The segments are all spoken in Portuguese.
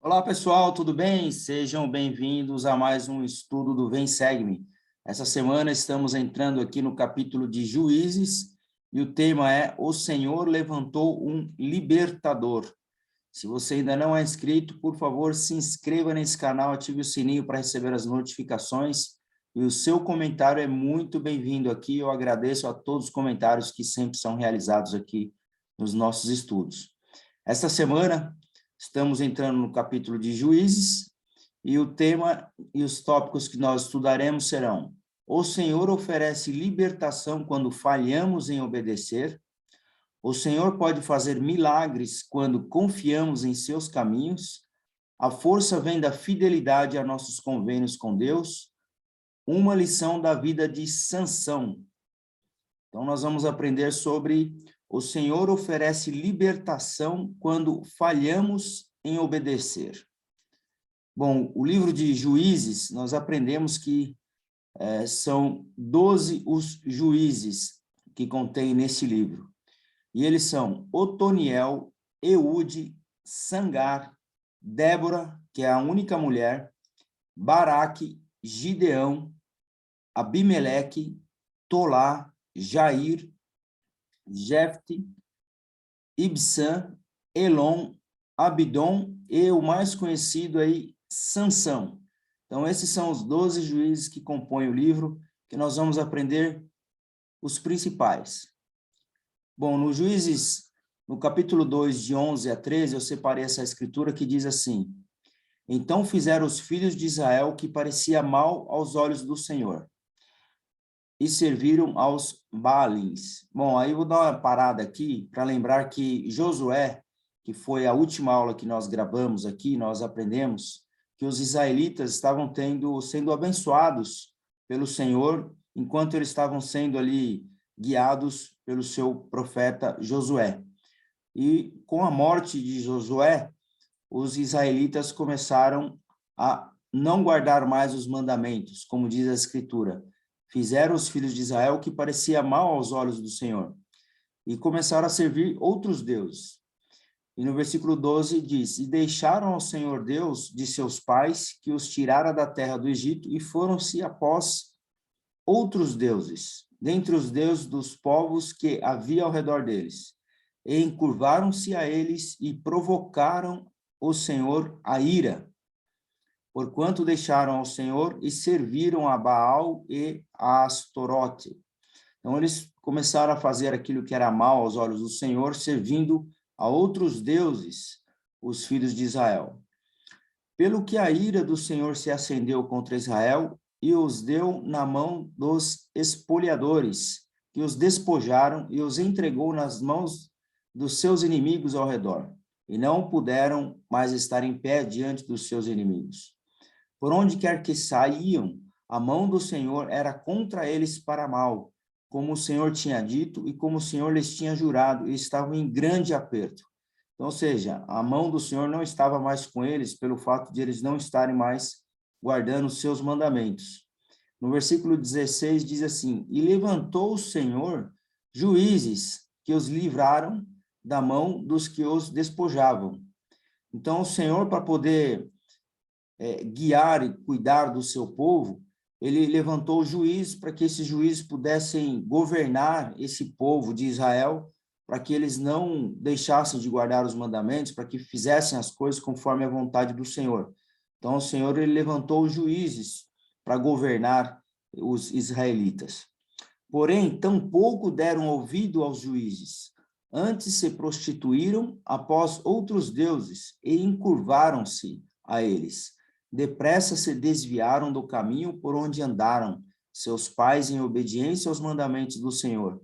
Olá, pessoal, tudo bem? Sejam bem-vindos a mais um estudo do Vem Segue-me. Essa semana estamos entrando aqui no capítulo de Juízes e o tema é O Senhor levantou um libertador. Se você ainda não é inscrito, por favor, se inscreva nesse canal, ative o sininho para receber as notificações e o seu comentário é muito bem-vindo aqui. Eu agradeço a todos os comentários que sempre são realizados aqui nos nossos estudos. Esta semana, estamos entrando no capítulo de Juízes, e o tema e os tópicos que nós estudaremos serão: o Senhor oferece libertação quando falhamos em obedecer, o Senhor pode fazer milagres quando confiamos em seus caminhos, a força vem da fidelidade a nossos convênios com Deus, uma lição da vida de Sansão. Então, nós vamos aprender sobre o Senhor oferece libertação quando falhamos em obedecer. Bom, o livro de Juízes, nós aprendemos que são 12 os juízes que contém nesse livro. E eles são Otoniel, Eude, Sangar, Débora, que é a única mulher, Baraque, Gideão, Abimeleque, Tolá, Jair, Jefte, Ibsã, Elon, Abidom e o mais conhecido aí, Sansão. Então, esses são os 12 juízes que compõem o livro, que nós vamos aprender os principais. Bom, no Juízes, no capítulo 2, de 11 a 13, eu separei essa escritura que diz assim: então fizeram os filhos de Israel o que parecia mal aos olhos do Senhor, e serviram aos Baalins. Bom, aí eu vou dar uma parada aqui para lembrar que Josué, que foi a última aula que nós gravamos aqui, nós aprendemos que os israelitas estavam sendo abençoados pelo Senhor, enquanto eles estavam sendo ali guiados pelo seu profeta Josué. E com a morte de Josué, os israelitas começaram a não guardar mais os mandamentos, como diz a Escritura. Fizeram os filhos de Israel o que parecia mal aos olhos do Senhor, e começaram a servir outros deuses. E no versículo 12 diz: e deixaram ao Senhor Deus de seus pais, que os tirara da terra do Egito, e foram-se após outros deuses, dentre os deuses dos povos que havia ao redor deles, e encurvaram-se a eles e provocaram o Senhor a ira, porquanto deixaram ao Senhor e serviram a Baal e a Astorote. Então, eles começaram a fazer aquilo que era mal aos olhos do Senhor, servindo a outros deuses, os filhos de Israel. Pelo que a ira do Senhor se acendeu contra Israel e os deu na mão dos espoliadores, que os despojaram e os entregou nas mãos dos seus inimigos ao redor, e não puderam mais estar em pé diante dos seus inimigos. Por onde quer que saíam, a mão do Senhor era contra eles para mal, como o Senhor tinha dito e como o Senhor lhes tinha jurado, e estavam em grande aperto. Então, ou seja, a mão do Senhor não estava mais com eles pelo fato de eles não estarem mais guardando os seus mandamentos. No versículo 16 diz assim: e levantou o Senhor juízes que os livraram da mão dos que os despojavam. Então, o Senhor, para poder guiar e cuidar do seu povo, ele levantou juízes para que esses juízes pudessem governar esse povo de Israel, para que eles não deixassem de guardar os mandamentos, para que fizessem as coisas conforme a vontade do Senhor. Então, o Senhor ele levantou juízes para governar os israelitas. Porém, tampouco deram ouvido aos juízes. Antes se prostituíram após outros deuses e encurvaram-se a eles. Depressa se desviaram do caminho por onde andaram seus pais em obediência aos mandamentos do Senhor,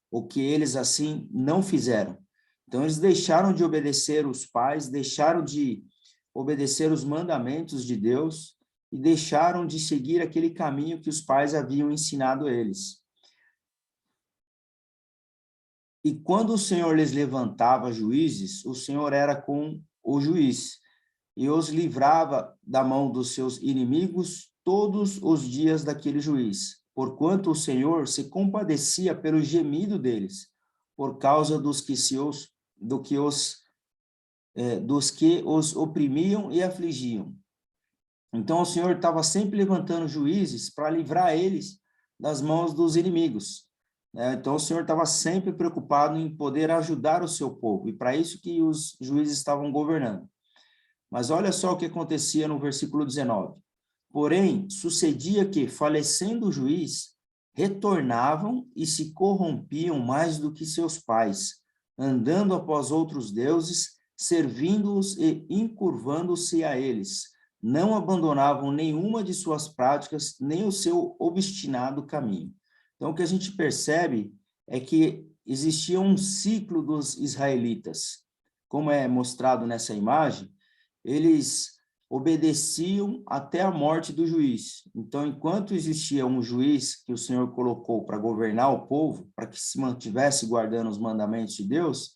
o que eles assim não fizeram. Então, eles deixaram de obedecer os pais, deixaram de obedecer os mandamentos de Deus e deixaram de seguir aquele caminho que os pais haviam ensinado a eles. E quando o Senhor lhes levantava juízes, o Senhor era com o juiz, e os livrava da mão dos seus inimigos todos os dias daquele juiz, porquanto o Senhor se compadecia pelo gemido deles, por causa do que os dos que os oprimiam e afligiam. Então, o Senhor estava sempre levantando juízes para livrar eles das mãos dos inimigos. Então, o Senhor estava sempre preocupado em poder ajudar o seu povo, e para isso que os juízes estavam governando. Mas olha só o que acontecia no versículo 19. Porém, sucedia que, falecendo o juiz, retornavam e se corrompiam mais do que seus pais, andando após outros deuses, servindo-os e encurvando-se a eles. Não abandonavam nenhuma de suas práticas, nem o seu obstinado caminho. Então, o que a gente percebe é que existia um ciclo dos israelitas. Como é mostrado nessa imagem, eles obedeciam até a morte do juiz. Então, enquanto existia um juiz que o Senhor colocou para governar o povo, para que se mantivesse guardando os mandamentos de Deus,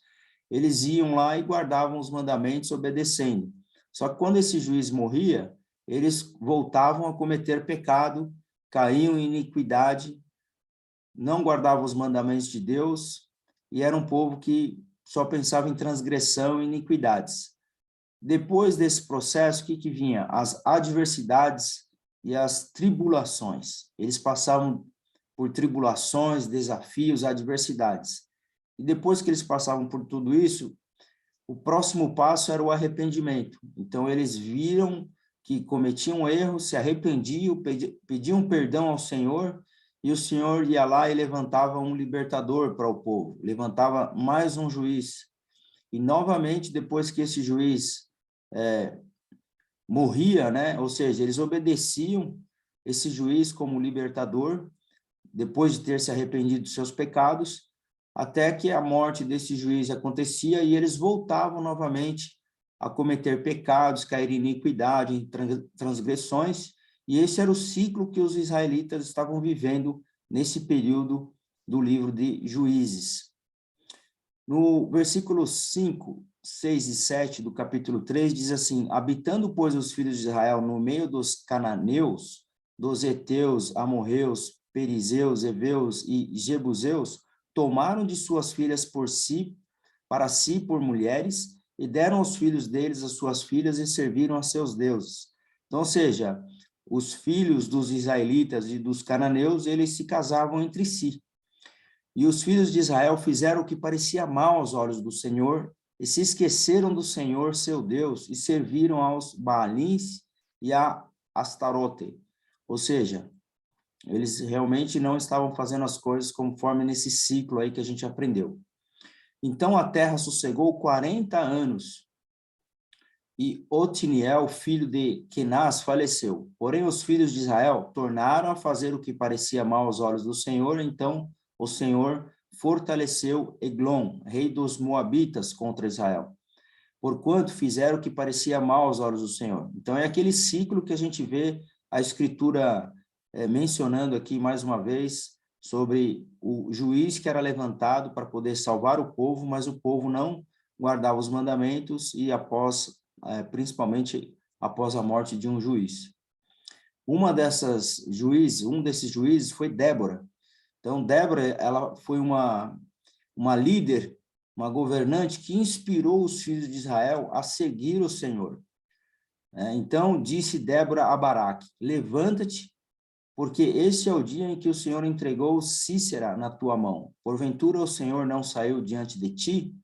eles iam lá e guardavam os mandamentos obedecendo. Só que quando esse juiz morria, eles voltavam a cometer pecado, caíam em iniquidade, não guardavam os mandamentos de Deus, e era um povo que só pensava em transgressão e iniquidades. Depois desse processo, o que vinha? As adversidades e as tribulações. Eles passavam por tribulações, desafios, adversidades. E depois que eles passavam por tudo isso, o próximo passo era o arrependimento. Então, eles viram que cometiam erro, se arrependiam, pediam perdão ao Senhor, e o Senhor ia lá e levantava um libertador para o povo, levantava mais um juiz. E, novamente, depois que esse juiz morria, né? Ou seja, eles obedeciam esse juiz como libertador, depois de ter se arrependido dos seus pecados, até que a morte desse juiz acontecia e eles voltavam novamente a cometer pecados, cair em iniquidade, em transgressões, e esse era o ciclo que os israelitas estavam vivendo nesse período do livro de Juízes. No versículo 5, 6 e 7 do capítulo 3, diz assim: habitando, pois, os filhos de Israel no meio dos cananeus, dos heteus, amorreus, perizeus, heveus e jebuseus, tomaram de suas filhas para si por mulheres, e deram aos filhos deles as suas filhas e serviram a seus deuses. Então, ou seja, os filhos dos israelitas e dos cananeus, eles se casavam entre si. E os filhos de Israel fizeram o que parecia mal aos olhos do Senhor, e se esqueceram do Senhor, seu Deus, e serviram aos Baalins e a Astarote. Ou seja, eles realmente não estavam fazendo as coisas conforme nesse ciclo aí que a gente aprendeu. Então a terra sossegou 40 anos, e Otiniel, filho de Kenaz, faleceu. Porém, os filhos de Israel tornaram a fazer o que parecia mal aos olhos do Senhor, então o Senhor fortaleceu Eglon, rei dos Moabitas, contra Israel, porquanto fizeram o que parecia mal aos olhos do Senhor. Então é aquele ciclo que a gente vê a Escritura mencionando aqui mais uma vez sobre o juiz que era levantado para poder salvar o povo, mas o povo não guardava os mandamentos e principalmente após a morte de um juiz. Um desses juízes foi Débora. Então, Débora, ela foi uma líder, uma governante que inspirou os filhos de Israel a seguir o Senhor. Então, disse Débora a Baraque: levanta-te, porque este é o dia em que o Senhor entregou Sísera na tua mão. Porventura o Senhor não saiu diante de ti?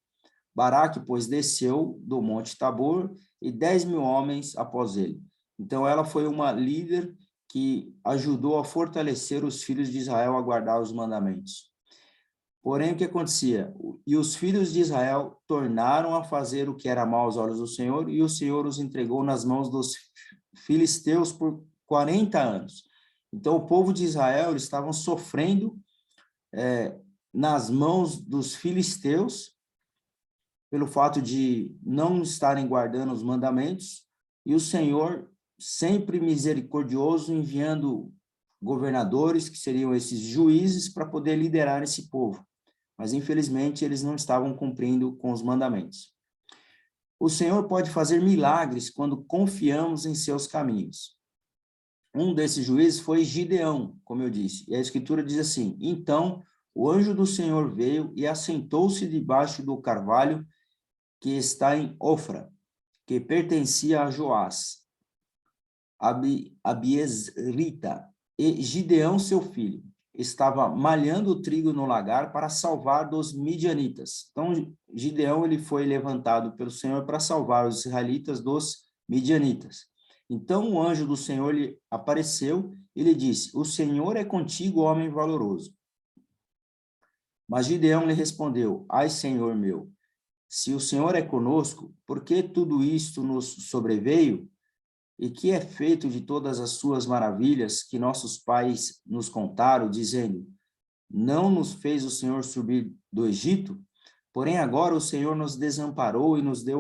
Baraque, pois, desceu do monte Tabor, e 10.000 homens após ele. Então, ela foi uma líder que ajudou a fortalecer os filhos de Israel a guardar os mandamentos. Porém, o que acontecia? E os filhos de Israel tornaram a fazer o que era mal aos olhos do Senhor, e o Senhor os entregou nas mãos dos filisteus por 40 anos. Então, o povo de Israel, eles estavam sofrendo nas mãos dos filisteus, pelo fato de não estarem guardando os mandamentos, e o Senhor, sempre misericordioso, enviando governadores, que seriam esses juízes, para poder liderar esse povo. Mas, infelizmente, eles não estavam cumprindo com os mandamentos. O Senhor pode fazer milagres quando confiamos em seus caminhos. Um desses juízes foi Gideão, como eu disse, e a Escritura diz assim: então o anjo do Senhor veio e assentou-se debaixo do carvalho que está em Ofra, que pertencia a Joás, Abiezrita, e Gideão, seu filho, estava malhando o trigo no lagar para salvar dos midianitas. Então, Gideão ele foi levantado pelo Senhor para salvar os israelitas dos midianitas. Então, o anjo do Senhor lhe apareceu e lhe disse: o Senhor é contigo, homem valoroso. Mas Gideão lhe respondeu: ai, Senhor meu, se o Senhor é conosco, por que tudo isto nos sobreveio? E que é feito de todas as suas maravilhas que nossos pais nos contaram, dizendo: não nos fez o Senhor subir do Egito? Porém agora o Senhor nos desamparou e nos deu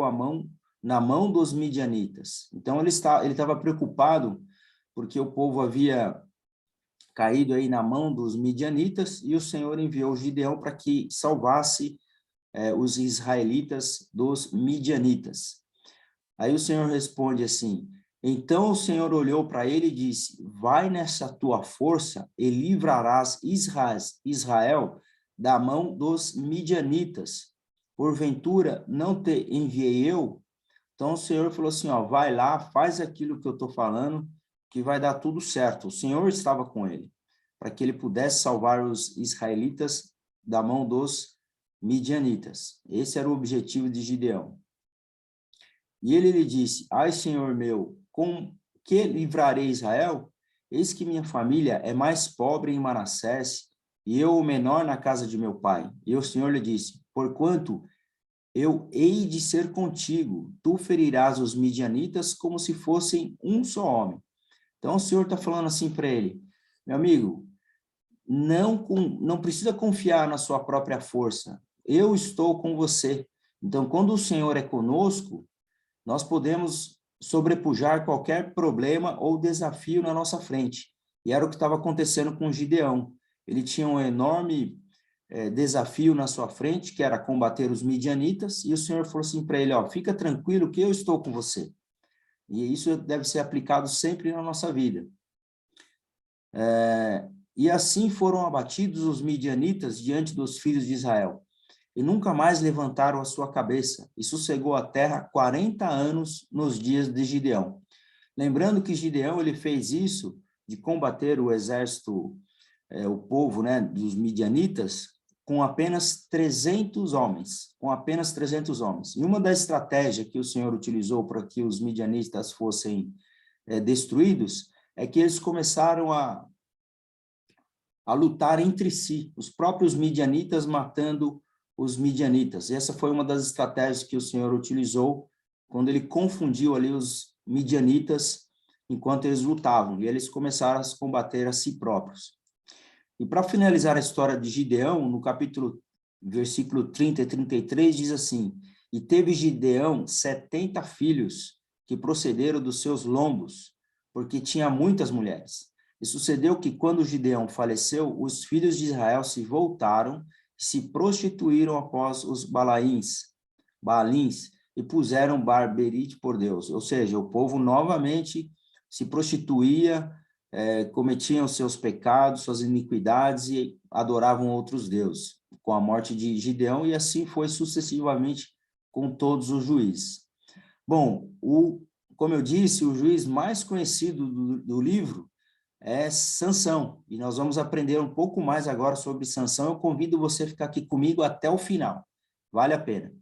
na mão dos midianitas. Então ele estava preocupado porque o povo havia caído aí na mão dos midianitas e o Senhor enviou Gideão para que salvasse os israelitas dos midianitas. Aí o Senhor responde assim: então o Senhor olhou para ele e disse: vai nessa tua força e livrarás Israel da mão dos midianitas. Porventura, não te enviei eu? Então o Senhor falou assim, ó, vai lá, faz aquilo que eu estou falando, que vai dar tudo certo. O Senhor estava com ele, para que ele pudesse salvar os israelitas da mão dos midianitas. Esse era o objetivo de Gideão. E ele lhe disse: ai, Senhor meu, com que livrarei Israel? Eis que minha família é mais pobre em Manassés, e eu o menor na casa de meu pai. E o Senhor lhe disse: porquanto eu hei de ser contigo, tu ferirás os midianitas como se fossem um só homem. Então o Senhor está falando assim para ele: meu amigo, não precisa confiar na sua própria força. Eu estou com você. Então, quando o Senhor é conosco, nós podemos sobrepujar qualquer problema ou desafio na nossa frente. E era o que estava acontecendo com Gideão. Ele tinha um enorme desafio na sua frente, que era combater os midianitas, e o Senhor falou assim para ele, ó, fica tranquilo que eu estou com você. E isso deve ser aplicado sempre na nossa vida. E assim foram abatidos os midianitas diante dos filhos de Israel. E nunca mais levantaram a sua cabeça, e sossegou a terra 40 anos nos dias de Gideão. Lembrando que Gideão ele fez isso de combater o exército, o povo, né, dos midianitas, com apenas 300 homens, E uma das estratégias que o Senhor utilizou para que os midianitas fossem destruídos, é que eles começaram a lutar entre si, os próprios midianitas matando os midianitas. Essa foi uma das estratégias que o Senhor utilizou quando ele confundiu ali os midianitas enquanto eles lutavam, e eles começaram a se combater a si próprios. E para finalizar a história de Gideão, no versículo 30 e 33, diz assim: e teve Gideão 70 filhos que procederam dos seus lombos, porque tinha muitas mulheres. E sucedeu que, quando Gideão faleceu, os filhos de Israel se voltaram, se prostituíram após os Baalins, e puseram barberite por Deus. Ou seja, o povo novamente se prostituía, cometiam seus pecados, suas iniquidades e adoravam outros deuses, com a morte de Gideão, e assim foi sucessivamente com todos os juízes. Bom, como eu disse, o juiz mais conhecido do livro é Sansão, e nós vamos aprender um pouco mais agora sobre Sansão. Eu convido você a ficar aqui comigo até o final, vale a pena.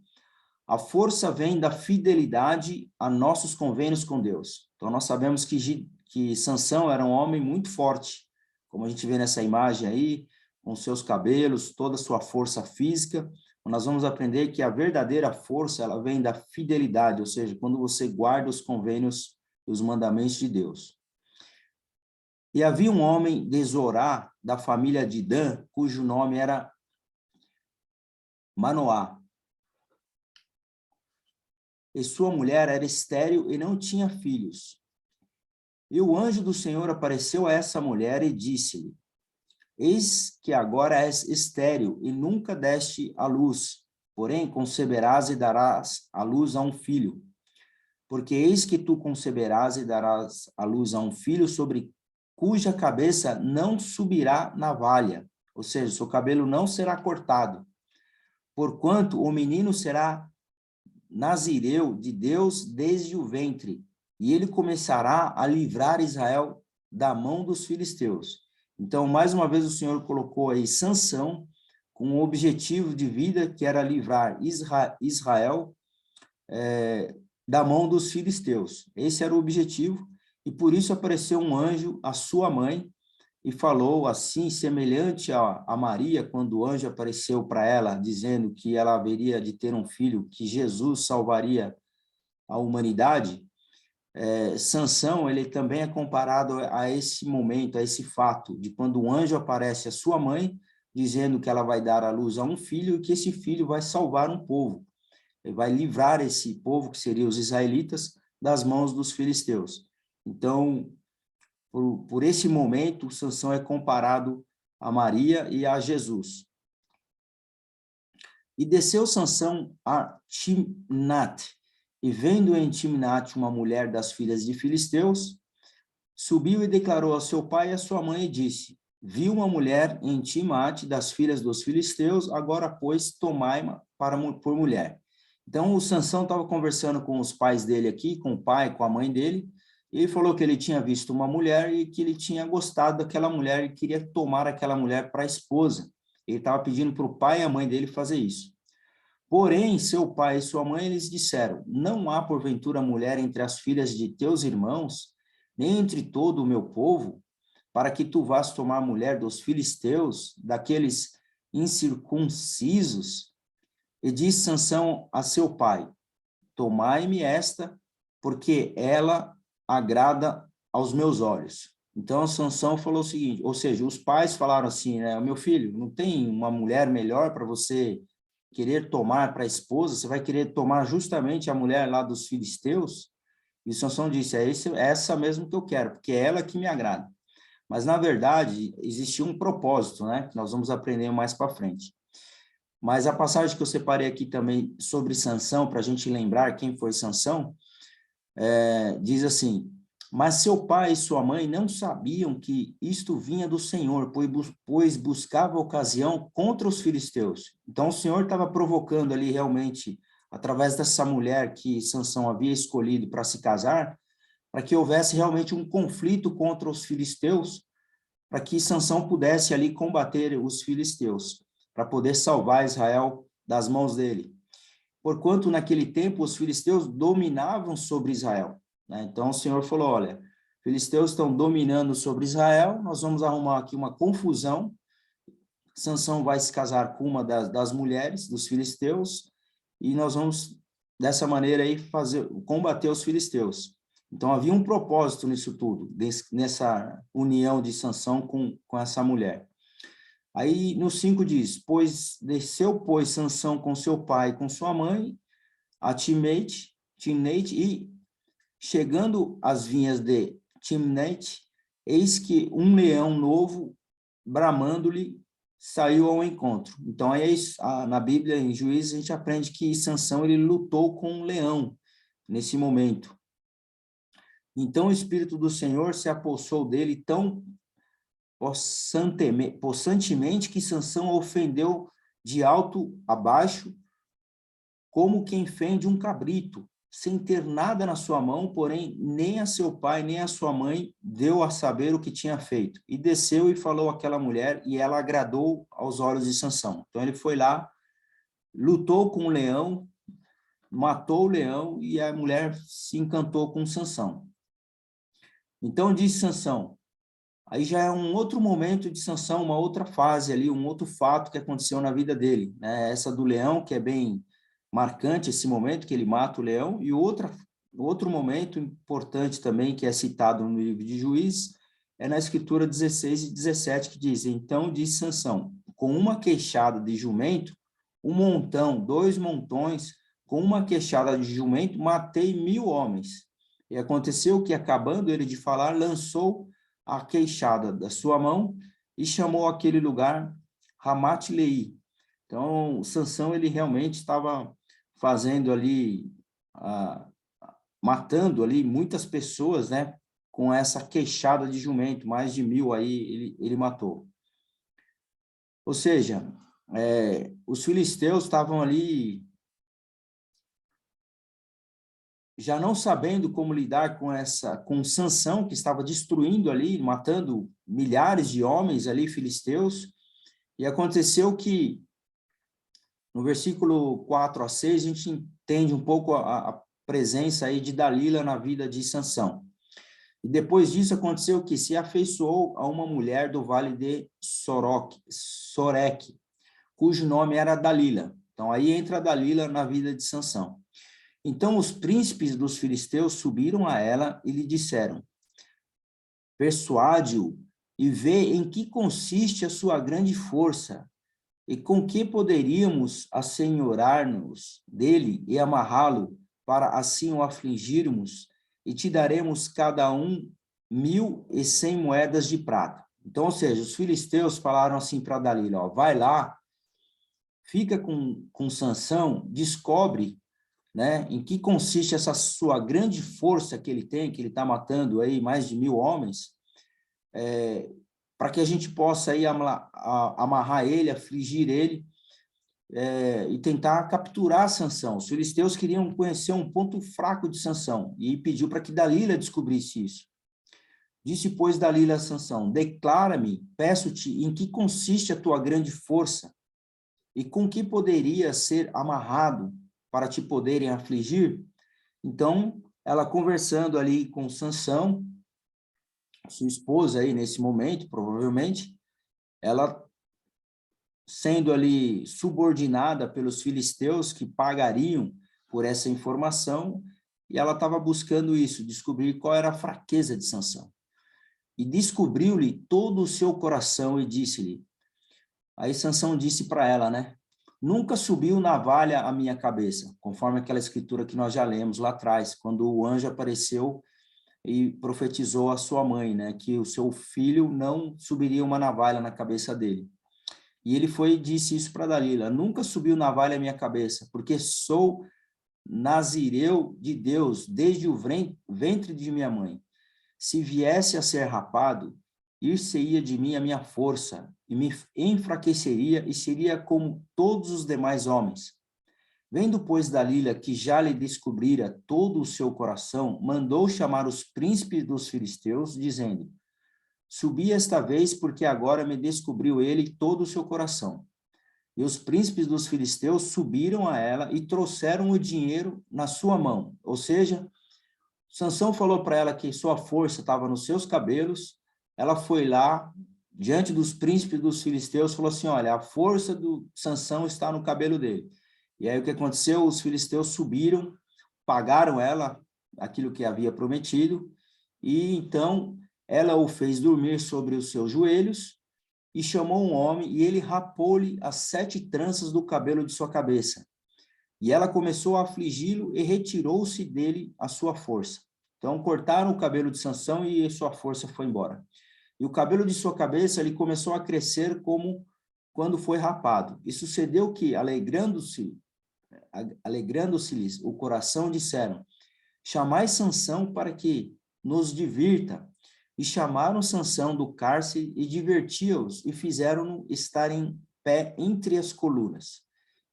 A força vem da fidelidade a nossos convênios com Deus. Então, nós sabemos que Sansão era um homem muito forte, como a gente vê nessa imagem aí, com seus cabelos, toda a sua força física. Nós vamos aprender que a verdadeira força, ela vem da fidelidade, ou seja, quando você guarda os convênios e os mandamentos de Deus. E havia um homem de Zorá, da família de Dan, cujo nome era Manoá. E sua mulher era estéril e não tinha filhos. E o anjo do Senhor apareceu a essa mulher e disse-lhe: eis que agora és estéril e nunca deste à luz, porém conceberás e darás à luz a um filho. Porque eis que tu conceberás e darás à luz a um filho sobre cuja cabeça não subirá navalha, ou seja, seu cabelo não será cortado. Porquanto o menino será nazireu de Deus desde o ventre, e ele começará a livrar Israel da mão dos filisteus. Então, mais uma vez, o Senhor colocou aí Sansão com um objetivo de vida que era livrar Israel da mão dos filisteus. Esse era o objetivo, e por isso apareceu um anjo à sua mãe e falou assim, semelhante a Maria, quando o anjo apareceu para ela, dizendo que ela haveria de ter um filho, que Jesus salvaria a humanidade. Sansão, ele também é comparado a esse momento, a esse fato, de quando um anjo aparece à sua mãe, dizendo que ela vai dar à luz a um filho e que esse filho vai salvar um povo. Ele vai livrar esse povo, que seriam os israelitas, das mãos dos filisteus. Então, por esse momento, Sansão é comparado a Maria e a Jesus. E desceu Sansão a Timnate, e vendo em Timnate uma mulher das filhas de filisteus, subiu e declarou a seu pai e a sua mãe e disse: vi uma mulher em Timnate das filhas dos filisteus, agora, pois, tomai-ma por mulher. Então, o Sansão estava conversando com os pais dele aqui, com o pai, com a mãe dele, e ele falou que ele tinha visto uma mulher e que ele tinha gostado daquela mulher e queria tomar aquela mulher para a esposa. Ele estava pedindo para o pai e a mãe dele fazer isso. Porém, seu pai e sua mãe, eles disseram: não há porventura mulher entre as filhas de teus irmãos, nem entre todo o meu povo, para que tu vás tomar mulher dos filisteus, daqueles incircuncisos? E disse Sansão a seu pai: tomai-me esta, porque ela agrada aos meus olhos. Então, Sansão falou o seguinte, ou seja, os pais falaram assim, né, meu filho, não tem uma mulher melhor para você querer tomar para a esposa, você vai querer tomar justamente a mulher lá dos filisteus? E Sansão disse, é essa mesmo que eu quero, porque é ela que me agrada. Mas, na verdade, existia um propósito, né, que nós vamos aprender mais para frente. Mas a passagem que eu separei aqui também sobre Sansão, para a gente lembrar quem foi Sansão, diz assim: mas seu pai e sua mãe não sabiam que isto vinha do Senhor, pois buscava ocasião contra os filisteus. Então o Senhor estava provocando ali realmente, através dessa mulher que Sansão havia escolhido para se casar, para que houvesse realmente um conflito contra os filisteus, para que Sansão pudesse ali combater os filisteus, para poder salvar Israel das mãos dele. Porquanto naquele tempo os filisteus dominavam sobre Israel, né? Então o Senhor falou, olha, filisteus estão dominando sobre Israel, nós vamos arrumar aqui uma confusão, Sansão vai se casar com uma das mulheres dos filisteus, e nós vamos, dessa maneira aí, combater os filisteus. Então havia um propósito nisso tudo, nessa união de Sansão com essa mulher. Aí no 5 diz, desceu, Sansão com seu pai e com sua mãe, a Timnate, e chegando às vinhas de Timnate, eis que um leão novo, bramando-lhe, saiu ao encontro. Então, aí, na Bíblia, em Juízes, a gente aprende que Sansão ele lutou com um leão nesse momento. Então, o Espírito do Senhor se apossou dele tão possantemente que Sansão ofendeu de alto a baixo, como quem fende um cabrito, sem ter nada na sua mão, porém nem a seu pai, nem a sua mãe deu a saber o que tinha feito. E desceu e falou àquela mulher, e ela agradou aos olhos de Sansão. Então ele foi lá, lutou com o leão, matou o leão, e a mulher se encantou com Sansão. Então disse Sansão, aí já é um outro momento de Sansão, uma outra fase ali, um outro fato que aconteceu na vida dele, né? Essa do leão, que é bem marcante, esse momento que ele mata o leão, e outro momento importante também, que é citado no livro de Juízes, é na escritura 16 e 17, que diz, então disse Sansão, com uma queixada de jumento, dois montões, com uma queixada de jumento, matei 1000 homens. E aconteceu que, acabando ele de falar, lançou a queixada da sua mão e chamou aquele lugar Ramat-Leí. Então, Sansão, ele realmente estava fazendo ali, matando ali muitas pessoas, né, com essa queixada de jumento, mais de 1000 aí ele matou. Ou seja, os filisteus estavam ali já não sabendo como lidar com Sansão, que estava destruindo ali, matando milhares de homens ali, filisteus, e aconteceu que, no versículo 4 a 6, a gente entende um pouco a presença aí de Dalila na vida de Sansão. E depois disso aconteceu que se afeiçoou a uma mulher do vale de Soreque, cujo nome era Dalila. Então aí entra Dalila na vida de Sansão. Então os príncipes dos filisteus subiram a ela e lhe disseram: persuade-o e vê em que consiste a sua grande força, e com que poderíamos assenhorar-nos dele e amarrá-lo, para assim o afligirmos, e te daremos cada um 1.100 moedas de prata. Então, ou seja, os filisteus falaram assim para Dalila, ó, vai lá, fica com Sansão, descobre, né, em que consiste essa sua grande força que ele tem, que ele está matando aí mais de 1.000 homens, para que a gente possa aí amarrar ele, afligir ele, e tentar capturar Sansão. Os filisteus queriam conhecer um ponto fraco de Sansão, e pediu para que Dalila descobrisse isso. Disse, pois, Dalila a Sansão: declara-me, peço-te, em que consiste a tua grande força, e com que poderia ser amarrado para te poderem afligir? Então, ela conversando ali com Sansão, sua esposa aí nesse momento, provavelmente, ela sendo ali subordinada pelos filisteus que pagariam por essa informação, e ela estava buscando isso, descobrir qual era a fraqueza de Sansão. E descobriu-lhe todo o seu coração e disse-lhe, aí Sansão disse para ela, né? Nunca subiu navalha à minha cabeça, conforme aquela escritura que nós já lemos lá atrás, quando o anjo apareceu e profetizou à sua mãe, né? Que o seu filho não subiria uma navalha na cabeça dele. E ele foi e disse isso para Dalila: nunca subiu navalha à minha cabeça, porque sou nazireu de Deus desde o ventre de minha mãe. Se viesse a ser rapado, ir-se-ia de mim a minha força, e me enfraqueceria, e seria como todos os demais homens. Vendo, pois, Dalila que já lhe descobrira todo o seu coração, mandou chamar os príncipes dos filisteus, dizendo: subi esta vez, porque agora me descobriu ele todo o seu coração. E os príncipes dos filisteus subiram a ela e trouxeram o dinheiro na sua mão. Ou seja, Sansão falou para ela que sua força estava nos seus cabelos. Ela foi lá, diante dos príncipes dos filisteus, falou assim, olha, a força do Sansão está no cabelo dele. E aí o que aconteceu? Os filisteus subiram, pagaram ela aquilo que havia prometido, e então ela o fez dormir sobre os seus joelhos e chamou um homem, e ele rapou-lhe as 7 tranças do cabelo de sua cabeça. E ela começou a afligi-lo e retirou-se dele a sua força. Então, cortaram o cabelo de Sansão e sua força foi embora. E o cabelo de sua cabeça ele começou a crescer como quando foi rapado. E sucedeu que, alegrando-se-lhes o coração, disseram: chamai Sansão para que nos divirta. E chamaram Sansão do cárcere e divertia-os, e fizeram-no estar em pé entre as colunas.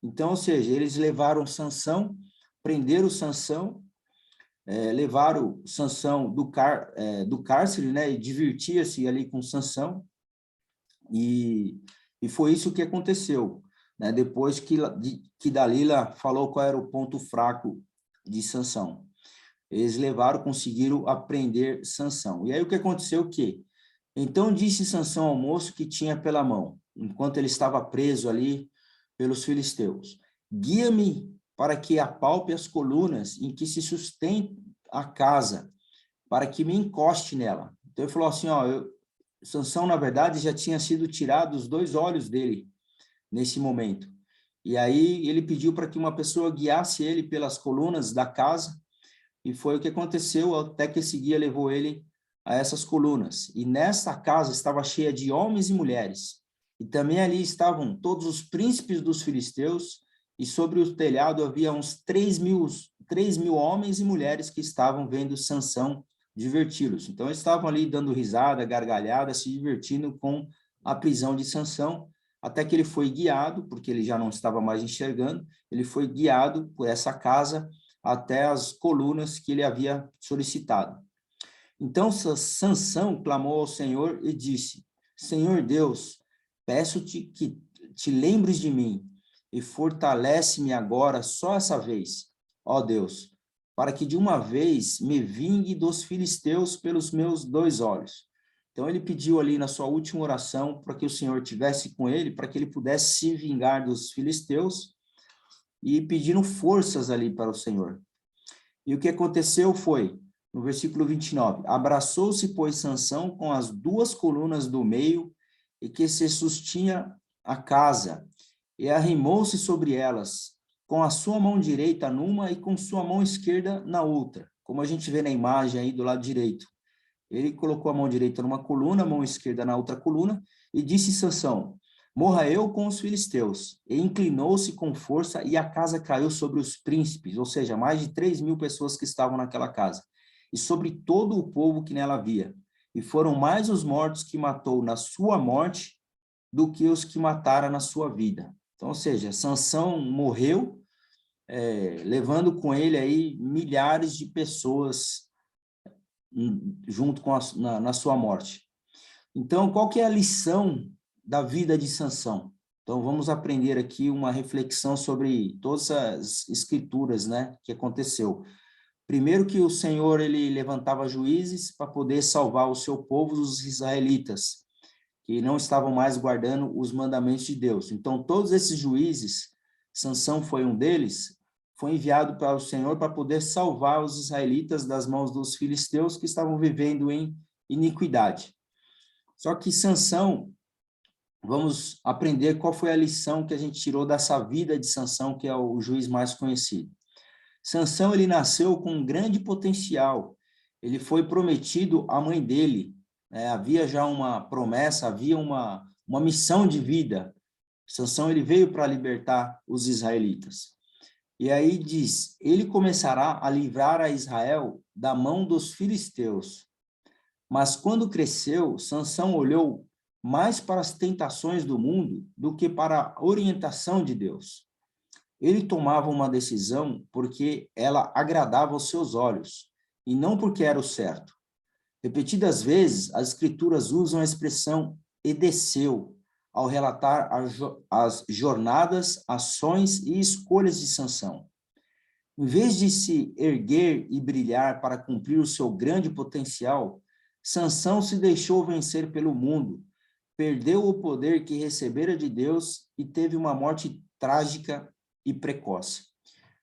Então, ou seja, eles levaram Sansão, prenderam Sansão, levaram Sansão do cárcere, né, e divertia-se ali com Sansão, e foi isso que aconteceu, né, depois que Dalila falou qual era o ponto fraco de Sansão. Eles conseguiram aprender Sansão. E aí o que aconteceu o quê? Então disse Sansão ao moço que tinha pela mão, enquanto ele estava preso ali pelos filisteus: guia-me para que apalpe as colunas em que se sustenta a casa, para que me encoste nela. Então ele falou assim, ó, Sansão, na verdade, já tinha sido tirado os 2 olhos dele nesse momento. E aí ele pediu para que uma pessoa guiasse ele pelas colunas da casa, e foi o que aconteceu, até que esse guia levou ele a essas colunas. E nessa casa estava cheia de homens e mulheres. E também ali estavam todos os príncipes dos filisteus, e sobre o telhado havia uns 3.000 homens e mulheres que estavam vendo Sansão diverti-los. Então, eles estavam ali dando risada, gargalhada, se divertindo com a prisão de Sansão, até que ele foi guiado, porque ele já não estava mais enxergando, ele foi guiado por essa casa, até as colunas que ele havia solicitado. Então Sansão clamou ao Senhor e disse: Senhor Deus, peço-te que te lembres de mim e fortalece-me agora só essa vez, ó Deus, para que de uma vez me vingue dos filisteus pelos meus 2 olhos. Então ele pediu ali na sua última oração para que o Senhor tivesse com ele, para que ele pudesse se vingar dos filisteus, e pedindo forças ali para o Senhor. E o que aconteceu foi, no versículo 29, abraçou-se, pois, Sansão com as 2 colunas do meio e que se sustinha a casa, e arrimou-se sobre elas, com a sua mão direita numa e com sua mão esquerda na outra, como a gente vê na imagem aí do lado direito. Ele colocou a mão direita numa coluna, a mão esquerda na outra coluna, e disse Sansão: morra eu com os filisteus. E inclinou-se com força, e a casa caiu sobre os príncipes, ou seja, mais de 3.000 pessoas que estavam naquela casa, e sobre todo o povo que nela havia. E foram mais os mortos que matou na sua morte do que os que mataram na sua vida. Então, ou seja, Sansão morreu, levando com ele aí milhares de pessoas junto com na sua morte. Então, qual que é a lição da vida de Sansão? Então, vamos aprender aqui uma reflexão sobre todas as escrituras, né, que aconteceu. Primeiro que o Senhor, ele levantava juízes para poder salvar o seu povo, os israelitas, que não estavam mais guardando os mandamentos de Deus. Então, todos esses juízes, Sansão foi um deles, foi enviado para o Senhor para poder salvar os israelitas das mãos dos filisteus que estavam vivendo em iniquidade. Só que Sansão, vamos aprender qual foi a lição que a gente tirou dessa vida de Sansão, que é o juiz mais conhecido. Sansão, ele nasceu com um grande potencial. Ele foi prometido à mãe dele. Havia já uma promessa, havia uma missão de vida. Sansão, ele veio para libertar os israelitas. E aí diz, ele começará a livrar a Israel da mão dos filisteus. Mas quando cresceu, Sansão olhou mais para as tentações do mundo do que para a orientação de Deus. Ele tomava uma decisão porque ela agradava aos seus olhos, e não porque era o certo. Repetidas vezes, as escrituras usam a expressão "e desceu", ao relatar as jornadas, ações e escolhas de Sansão. Em vez de se erguer e brilhar para cumprir o seu grande potencial, Sansão se deixou vencer pelo mundo, perdeu o poder que recebera de Deus e teve uma morte trágica e precoce.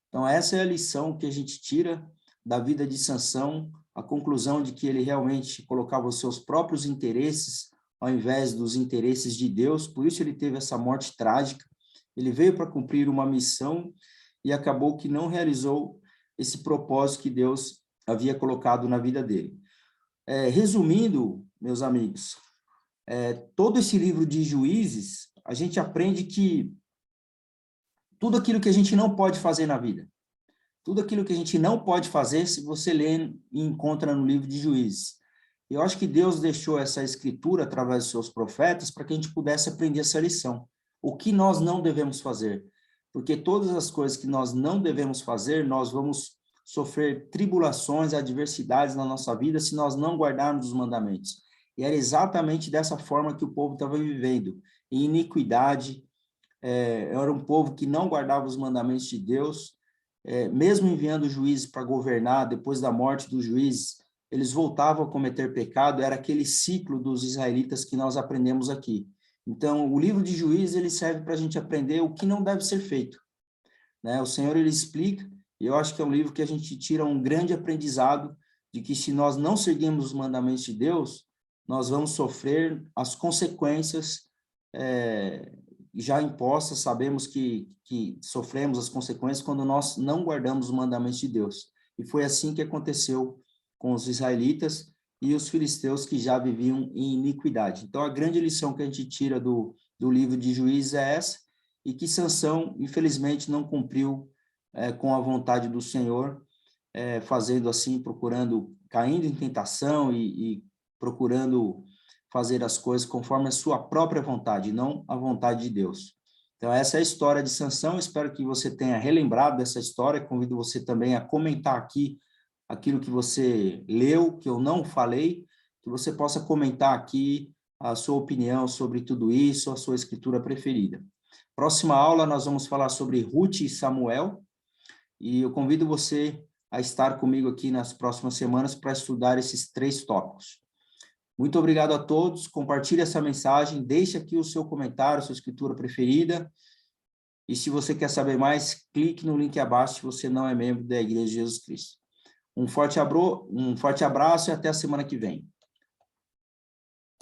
Então, essa é a lição que a gente tira da vida de Sansão, a conclusão de que ele realmente colocava os seus próprios interesses ao invés dos interesses de Deus, por isso ele teve essa morte trágica. Ele veio para cumprir uma missão e acabou que não realizou esse propósito que Deus havia colocado na vida dele. Resumindo, meus amigos, todo esse livro de Juízes, a gente aprende que tudo aquilo que a gente não pode fazer na vida, tudo aquilo que a gente não pode fazer, se você lê e encontra no livro de Juízes. Eu acho que Deus deixou essa escritura através dos seus profetas para que a gente pudesse aprender essa lição. O que nós não devemos fazer. Porque todas as coisas que nós não devemos fazer, nós vamos sofrer tribulações, adversidades na nossa vida se nós não guardarmos os mandamentos. E era exatamente dessa forma que o povo estava vivendo, em iniquidade. Era um povo que não guardava os mandamentos de Deus, mesmo enviando juízes para governar, depois da morte dos juízes, eles voltavam a cometer pecado, era aquele ciclo dos israelitas que nós aprendemos aqui. Então, o livro de Juízes, ele serve para a gente aprender o que não deve ser feito. O Senhor, ele explica, e eu acho que é um livro que a gente tira um grande aprendizado de que se nós não seguirmos os mandamentos de Deus, nós vamos sofrer as consequências já impostas, sabemos que sofremos as consequências quando nós não guardamos os mandamentos de Deus. E foi assim que aconteceu com os israelitas e os filisteus que já viviam em iniquidade. Então, a grande lição que a gente tira do livro de Juízes é essa, e que Sansão, infelizmente, não cumpriu com a vontade do Senhor, fazendo assim, caindo em tentação e procurando fazer as coisas conforme a sua própria vontade, não a vontade de Deus. Então, essa é a história de Sansão. Espero que você tenha relembrado dessa história. Convido você também a comentar aqui aquilo que você leu, que eu não falei, que você possa comentar aqui a sua opinião sobre tudo isso, a sua escritura preferida. Próxima aula, nós vamos falar sobre Ruth e Samuel, e eu convido você a estar comigo aqui nas próximas semanas para estudar esses 3 tópicos. Muito obrigado a todos, compartilhe essa mensagem, deixe aqui o seu comentário, sua escritura preferida, e se você quer saber mais, clique no link abaixo se você não é membro da Igreja de Jesus Cristo. Um forte abraço e até a semana que vem.